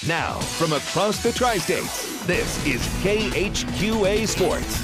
Now, from across the tri-states, this is KHQA Sports.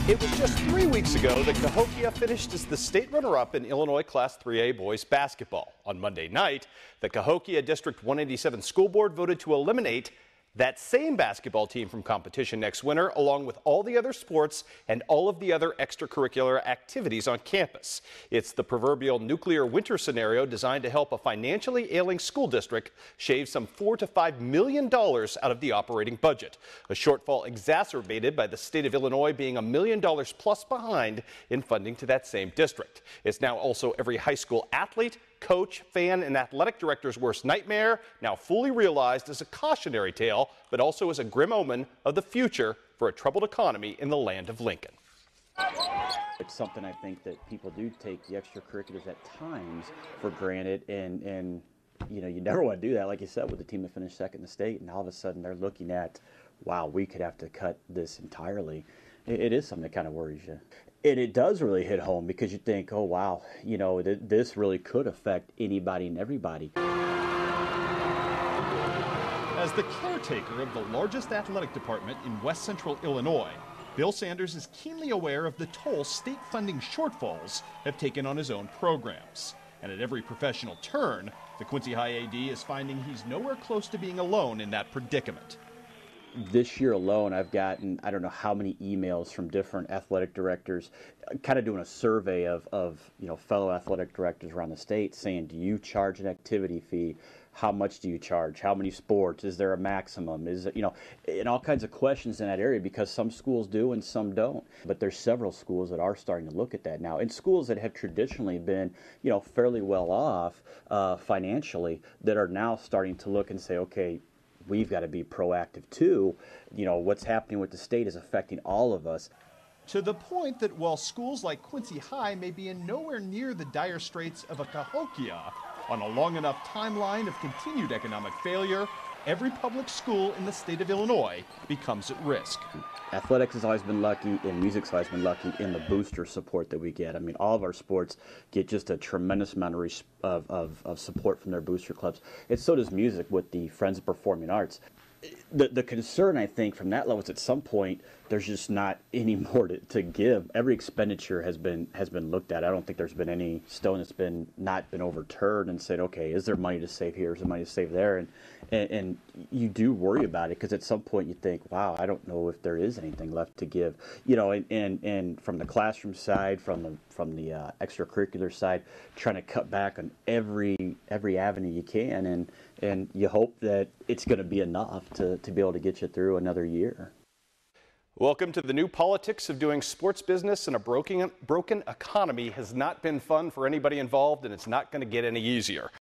It was just 3 weeks ago that Cahokia finished as the state runner-up in Illinois Class 3A boys basketball. On Monday night, the Cahokia District 187 School Board voted to eliminate that same basketball team from competition next winter, along with all the other sports and all of the other extracurricular activities on campus. It's the proverbial nuclear winter scenario designed to help a financially ailing school district shave some $4 to $5 million out of the operating budget. A shortfall exacerbated by the state of Illinois being $1 million plus behind in funding to that same district. It's now also every high school athlete, coach, fan, and athletic director's worst nightmare, now fully realized as a cautionary tale, but also as a grim omen of the future for a troubled economy in the land of Lincoln. It's something I think that people do take the extracurriculars at times for granted, and you know, you never want to do that, like you said, with the team that finished second in the state, and all of a sudden they're looking at, wow, we could have to cut this entirely. It is something that kind of worries you. And it does really hit home because you think, oh, wow, you know, this really could affect anybody and everybody. As the caretaker of the largest athletic department in West Central Illinois, Bill Sanders is keenly aware of the toll state funding shortfalls have taken on his own programs. And at every professional turn, the Quincy High AD is finding he's nowhere close to being alone in that predicament. This year alone, I've gotten, I don't know how many emails from different athletic directors, kind of doing a survey of you know, fellow athletic directors around the state saying, do you charge an activity fee? How much do you charge? How many sports? Is there a maximum? Is it, you know, and all kinds of questions in that area, because some schools do and some don't. But there's several schools that are starting to look at that now. And schools that have traditionally been, you know, fairly well off financially, that are now starting to look and say, okay, we've got to be proactive too. You know, what's happening with the state is affecting all of us. To the point that while schools like Quincy High may be in nowhere near the dire straits of a Cahokia, on a long enough timeline of continued economic failure, every public school in the state of Illinois becomes at risk. Athletics has always been lucky, and music's always been lucky in the booster support that we get. I mean, all of our sports get just a tremendous amount of support from their booster clubs. And so does music with the Friends of Performing Arts. The concern, I think, from that level is at some point there's just not any more to give. Every expenditure has been looked at. I don't think there's been any stone that's not been overturned and said, okay, is there money to save here? Is there money to save there? And you do worry about it, because at some point you think, wow, I don't know if there is anything left to give. You know, and from the classroom side, from the extracurricular side, trying to cut back on every avenue you can, and you hope that it's going to be enough to be able to get you through another year. Welcome to the new politics of doing sports business in a broken economy. Has not been fun for anybody involved, and it's not going to get any easier.